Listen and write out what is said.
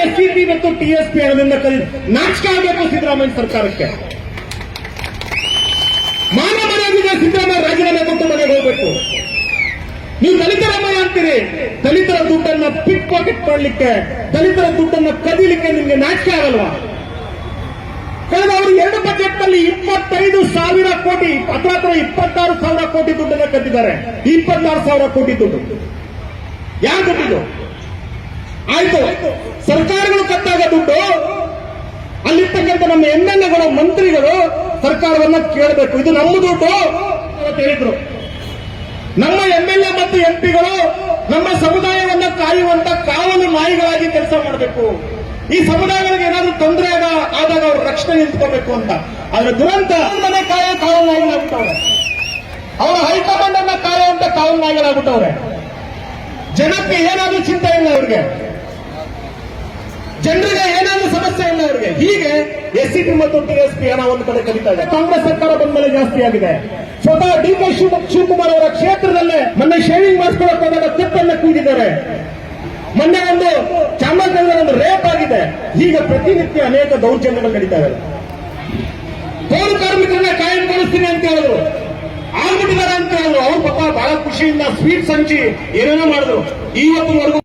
SCP ಮತ್ತು TSP ಹಣದಿಂದ ನಾಚಿಕೆ ಆಗಬೇಕು ಸಿದ್ದರಾಮಯ್ಯ ಸರ್ಕಾರಕ್ಕೆ. ಮಾನ ಮರ್ಯಾದೆ ಸಿದ್ದರಾಮಯ್ಯ ರಾಜೀನಾಮೆ ಕೊಟ್ಟು ಮನೆಗೆ ಹೋಗ್ಬೇಕು. ನೀವು ದಲಿತರಮಯ ಅಂತೀರಿ, ದಲಿತರ ದುಡ್ಡನ್ನ ಪಿಕ್ ಪಾಕೆಟ್ ಮಾಡಲಿಕ್ಕೆ, ದಲಿತರ ದುಡ್ಡನ್ನ ಕದಿಲಿಕ್ಕೆ ನಿಮ್ಗೆ ನಾಚಿಕೆ ಆಗಲ್ವಾ? ಕಳೆದ ಅವರು 2 ಬಜೆಟ್ ನಲ್ಲಿ 25,000 ಕೋಟಿ ಅಥವಾ 26,000 ಕೋಟಿ ದುಡ್ಡನ್ನ ಕದ್ದಿದ್ದಾರೆ. 26,000 ಕೋಟಿ ದುಡ್ಡು ಯಾರು ದುಡ್ಡಿದು? ಆಯ್ತು, ಸರ್ಕಾರಗಳು ಕಟ್ಟಾಗ ದುಡ್ಡು ಅಲ್ಲಿರ್ತಕ್ಕಂಥ ನಮ್ಮ MLAಗಳು ಮಂತ್ರಿಗಳು ಸರ್ಕಾರವನ್ನ ಕೇಳಬೇಕು, ಇದು ನಮ್ಮ ದುಡ್ಡು ಅಂತ ಹೇಳಿದ್ರು. ನಮ್ಮ MLA ಮತ್ತು MP ಗಳು ನಮ್ಮ ಸಮುದಾಯವನ್ನ ಕಾಯುವಂತ ಕಾವಲು ನಾಯಿಗಳಾಗಿ ಕೆಲಸ ಮಾಡಬೇಕು. ಈ ಸಮುದಾಯಗಳಿಗೆ ಏನಾದ್ರೂ ತೊಂದರೆ ಆದಾಗ ಅವ್ರ ರಕ್ಷಣೆ ನಿಂತ್ಕೋಬೇಕು ಅಂತ. ಆದ್ರೆ ದುರಂತ ಮನೆ ಕಾವಲು ನಾಯಿಗಳಾಗ್ಬಿಟ್ಟವ್ರೆ, ಅವರ ಹೈಕಮಾಂಡ್ ಅನ್ನ ಕಾಯುವಂತ ಕಾವಲು ನಾಯಿಗಳಾಗ್ಬಿಟ್ಟವ್ರೆ. ಜನಕ್ಕೆ ಏನಾದ್ರೂ ಚಿಂತೆ ಇಲ್ಲ ಅವ್ರಿಗೆ, ಜನರಿಗೆ ಏನಾದ್ರೂ ಸಮಸ್ಯೆ ಇಲ್ಲ ಅವ್ರಿಗೆ. ಹೀಗೆ SCP ಮತ್ತು TSP ಹಣ ಒಂದು ಕಡೆ ಕಲಿತಾ ಇದೆ. ಕಾಂಗ್ರೆಸ್ ಸರ್ಕಾರ ಬಂದ ಮೇಲೆ ಜಾಸ್ತಿ ಆಗಿದೆ. ಸ್ವತಃ DK ಶಿವಕುಮಾರ್ ಅವರ ಕ್ಷೇತ್ರದಲ್ಲೇ ಮೊನ್ನೆ ಶೇವಿಂಗ್ ಮಾಡಿಸ್ಕೊಳ್ಳೋಕೆ ಹೋದಾಗ ತೆಪ್ಪನ್ನ ಕೂಗಿದ್ದಾರೆ. ಮೊನ್ನೆ ಒಂದು ಚಾಮರಾಜನಗರ ಒಂದು ರೇಪ್ ಆಗಿದೆ. ಹೀಗೆ ಪ್ರತಿನಿತ್ಯ ಅನೇಕ ದೌರ್ಜನ್ಯಗಳು ನಡೀತಾ ಇದೆ. ಪೌರ ಕಾರ್ಮಿಕರನ್ನ ಕಾಯಂಗೊಳಿಸ್ತೀನಿ ಅಂತ ಹೇಳಿದ್ರು, ಆಗ್ಬಿಟ್ಟಿದ್ದಾರೆ ಅಂತ ಹೇಳಿದ್ರು. ಅವ್ರು ಪಾಪ ಬಹಳ ಖುಷಿಯಿಂದ ಸ್ವೀಟ್ ಹಂಚಿ ಏನೇನೋ ಮಾಡಿದ್ರು. ಇವತ್ತಿನವರೆಗೂ